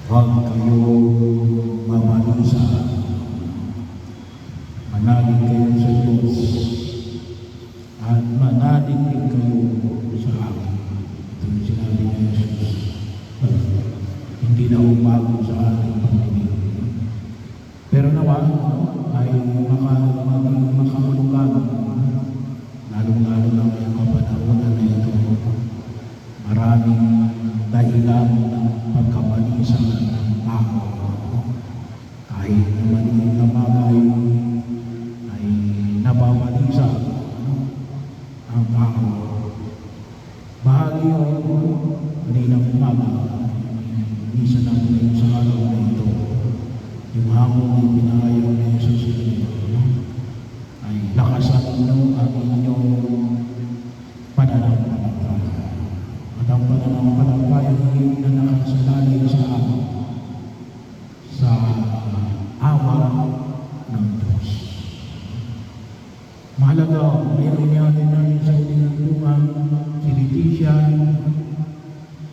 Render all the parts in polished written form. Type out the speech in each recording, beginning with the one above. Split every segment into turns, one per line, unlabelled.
Huwag kayo mabalisa. Manalig kayo sa Diyos at manalig din kayo sa akin. Ito yung sinabi ni Jesus. Hindi na umago sa ating pagdinig. Pero nawa ay maging makahulugan, lalong-lalo na ngayong kapanahonan na ito. Maraming dahilan ng pagkabalisa ng tao. Kahit na maliit na bagay ay nababalisa ang tao. Bahagi yun, kaninang umaga, isa natin ngayon sa araw na ito, yung hamon na pinahayag ni Jesus ay lakasan ninyo ang inyong pananampalataya. At ang pananampalataya hindi na nakasalalay sa awa ng Diyos. Mahalaga, mayroon natin namin sa ulingang lumang si Leticia,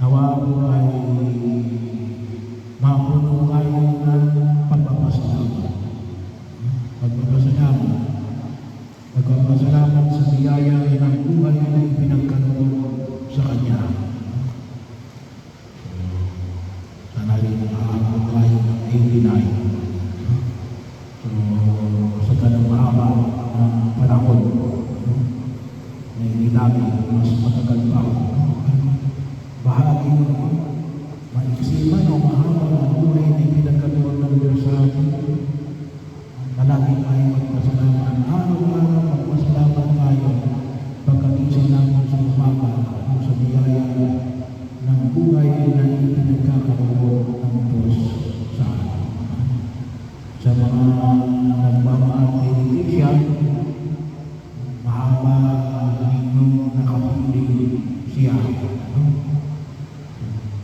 nawa po ay mapuno kayo ng pagpapasalamat. Pagpapasalamat sa biyaya ng buhay na ipinagkaloob sa Kanya. Sana rin makakapon tayo ng 89. Sa ganang mahaba ng panahon na hindi namin mas matagal pa. Bahagi maiksiman o mahaba ng buhay na ipinagkaloob ng Diyos sa atin. Palagi tayo magpasalamat. Araw-araw magpasalamat tayo pagkagising namin sa umaga o sa biyaya ng buhay na ipinagkakaloob ng Diyos sa atin. Sa mga nagmamahal kay Leticia, mahaba ninyong nakapiling siya.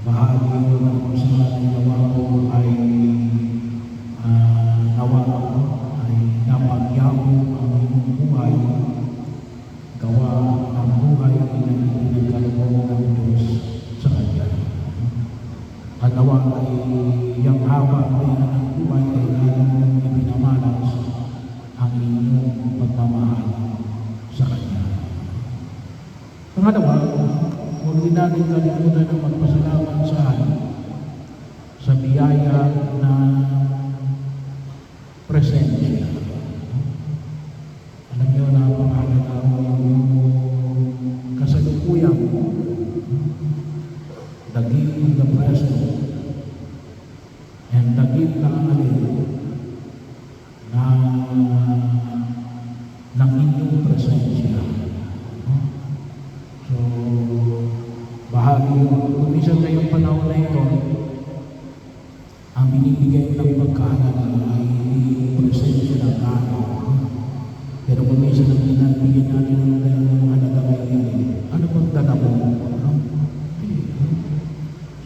Bahagi yun ng kung saan nawa ko ay napagyamo ang inyong buhay, gawa ang buhay na ipinagkaloob ng Diyos sa Kanya. At nawa ay yung haba ng buhay ay lalong ipinamalas ang inyong pagmamahal sa Kanya. Pangalawa, huwag din natin kalimutan ng magpasalamat sa biyaya na presensya. Alam niyo na pangalaga mo yung kasalukuyan, dagit in the present, and dagit na alin ng inyong presensya. So, bahagi yung kumisan ngayong panahon na ito, ang binibigay ng pagkahalaga ay presensya ng tao. Pero kung minsan ang binibigyan natin ng halaga ngayon, ano bang dala mo?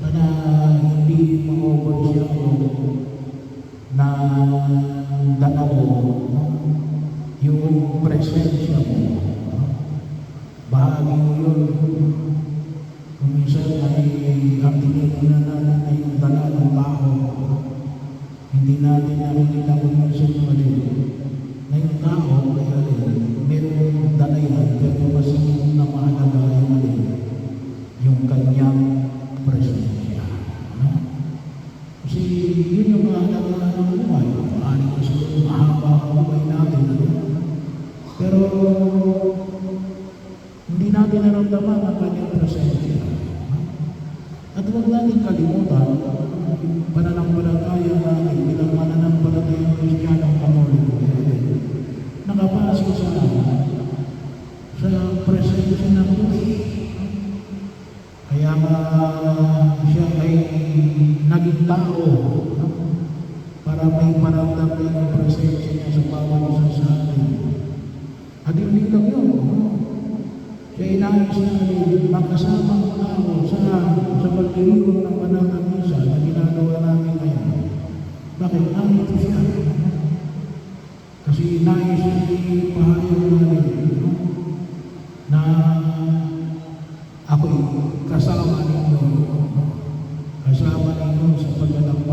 Sana hindi ma-over siya na dala mo yung presensya mo. Bahagi mo yun. Kung minsan ay ang tinitingnan natin ay yung dala ng tao. Hindi natin nakikita kung minsan mali. Na yung tao ay meron dala yan, pero mas na mahalaga yung kanyang presensya. Kasi yun yung mahalaga ng buhay. Paano kasi mahaba ang buhay natin. Pero hindi natin naramdaman ang kanyang presensya. At huwag natin kalimutan pananampalataya natin bilang mananampalatayang Kristiyanong Katoliko. Nakapasok sa presensya ng Diyos. Kaya siya ay naging tao para may paramdam na yung presensya niya sa bawat isa sa atin. At hindi lang yun. Siya inayos namin makasama ang tao sa pagtinulong ng banal na misa na ginagawa namin ngayon. Bakit? Nandito siya. Kasi inayos namin pahayag namin na ako'y kasama ninyo sa paglalakbay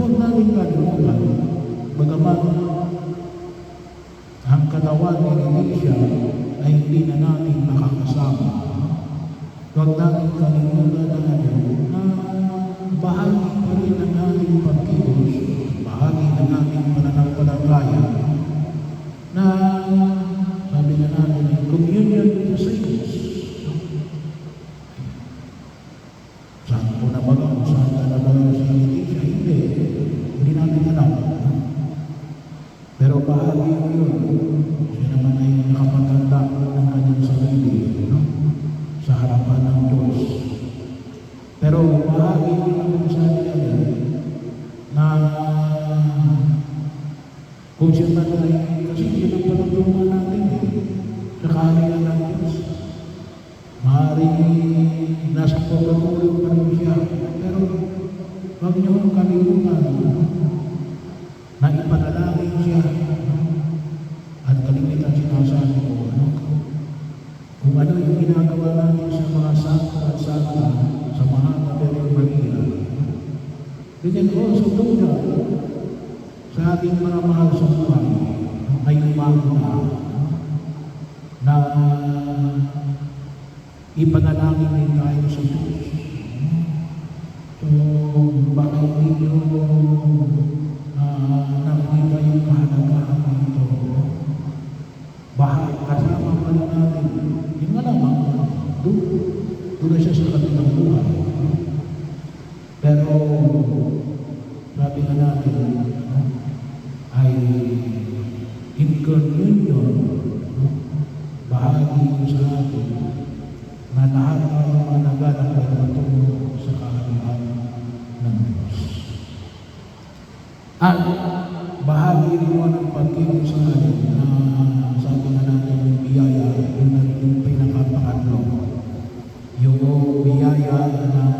huwag natin kalimutan, bagamat ang katawan ni Elisha ay hindi na natin makakasama. Huwag natin kalimutan na bahagi pa rin ng ating pagkilos, bahagi ng ating pananampalataya, na sabi na natin, communion with the saints. Saan ko na ba kung saan ka na ba si Elisha? Hindi natin alam. Pero bahagi mo yun. Siya naman ay nakapaganda ng kanyang sarili, sa harapan ng Diyos. Pero bahagi mo naman sa atin na kung siya man ay, kasi yun ang panagtungan natin sa kaharian ng Diyos. Maaaring nasa pagkatulong pa rin siya. Pero huwag niyo kong kalimutan na ipanalangin siya. At kalimitan sinasabi ko, kung ano yung ginagawa natin sa mga santo at santa, sa mahal na Birhen Maria, we can also do that sa ating mga mahal sa buhay ay umauna na ipanalangin din tayo sa Diyos. So, baka hindi nyo nakikita yung kahalagahan nito. Baka kasama pala natin, yung malamang, doon na siya sa kanilang buhay. Pero, sabi nga natin, ay in communion, bahagi mo sa atin, na lahat tayo managanap ay matungo sa kaharian ng Diyos. At bahagi rin mo ng pagkilos sa atin na sabi nga natin yung biyaya, yung pinakapangatlo. Yung biyaya ng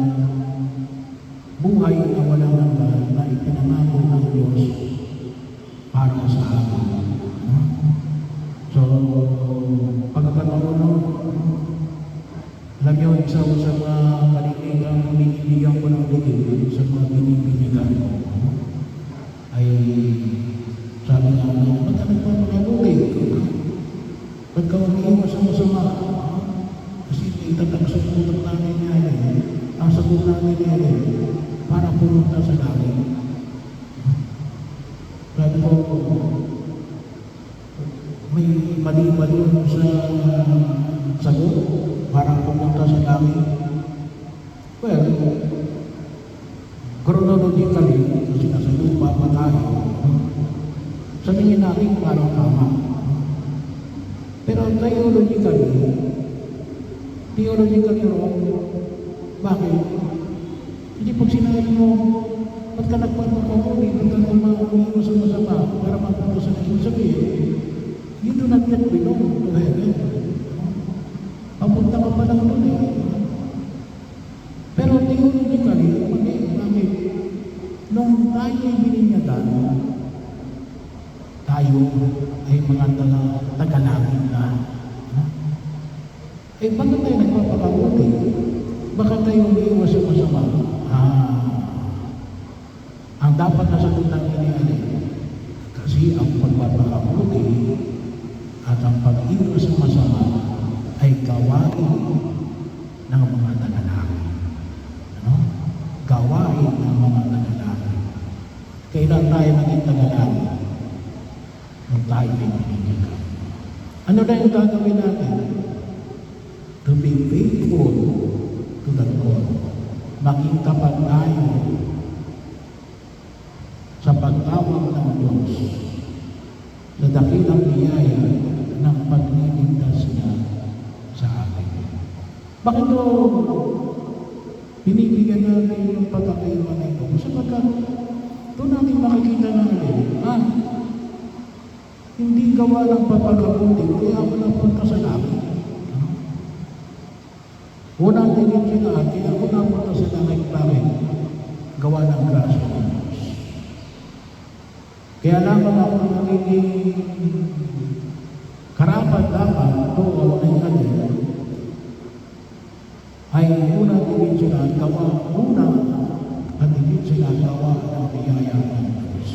buhay na walang hanggan na ipinangako ng Diyos para sa atin. So, pagkataon, alam niyo, isa ko sa mga kalinigang binibigyan ko ng ligid sa mga binibigyan ko ay sabi nga namin, ba't ka nagpapakabuti? Ba't ka umiiwas sa masama? Kasi itatak sa putak namin niya ang sagot namin niya para pumunta sa langit. Sabi ko, may mali-mali sa sagot para pumunta sa langit. Well, chronologically, kasi nasa lupa pa tayo, sa tingin natin parang tama. Pero theologically wrong. Bakit? Hindi pag sinabi mo, ba't ka nagpapakahuli, ba't ka umiiwas sa masama para mapunta sa langit? Sabihin, you do not yet belong to heaven. Papunta ka pa lang doon eh. Pero theologically, bakit? Nung tayo ay bininyagan, tayo ay mga tagalangin na. Eh, bakit tayo nagpapakabuti? Bakit tayo umiiwas sa masama? Ang dapat na sagot ng iniali, kasi ang pagpapakabuti at ang pag-iwas sa masama ay gawain ng mga tagalangin. Gawain ng mga tagalangin. Kailan tayo maging tagalangin? Nung tayo ay binigyan. Ano na yung gagawin natin? To be faithful to the Lord. Maging tapat tayo sa pagtawag ng Diyos sa dakilang biyaya ng pagliligtas niya sa atin. Bakit ito binibigyan natin yung pagkakaiwan ito? Sapagkat doon natin makikita natin, hindi gawa ng pagkakabuti, kaya ako napunta sa langit. Unang tingin sila, kaya ako napunta sa langit, bakit? Gawa ng grasya ng Diyos. Kaya lamang ako nagiging karapat-dapat doon ay ay unang tingin sila, gawa una at tingin ginagawa ng biyaya ng Diyos.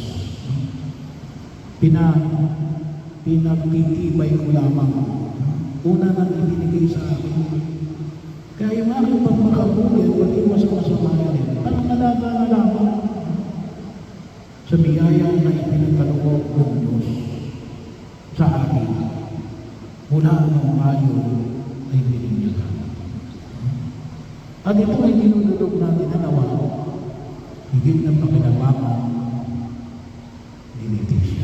Pinagtitibay ko lamang. Una nang ibinigay sa akin. Kaya yung aking pagmakabuti at pag-iwas sa masamayan, parang nalaga na lamang sa biyaya na ipinagkaloob ng Diyos sa akin. Mula ng Mayo ay binigyan. At ito ay dinudulog natin na nawa, higit ng pakinabangan ni Nitis.